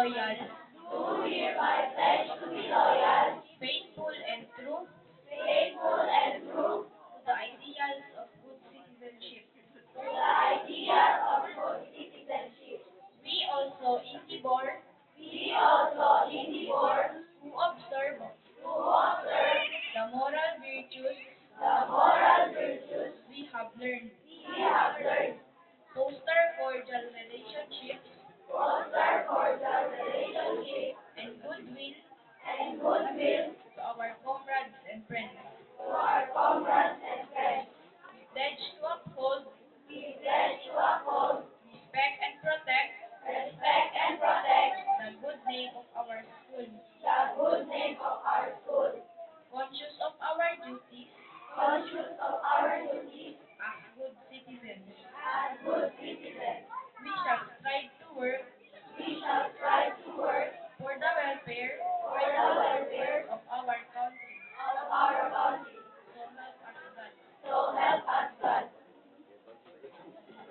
loyal, do hereby pledge to be loyal, faithful, and true faithful, and true to the ideals of good citizenship. to the ideal of good citizenship. We also endeavor We also endeavor to observe to observe the moral virtues the moral virtues we have learned, we have learned, foster cordial relationships foster cordial relationships and goodwill and goodwill to our comrades and friends. to our comrades and friends. We pledge to uphold, We pledge to uphold, respect, and protect the good name of our school, the good name of our school, conscious of our duties conscious of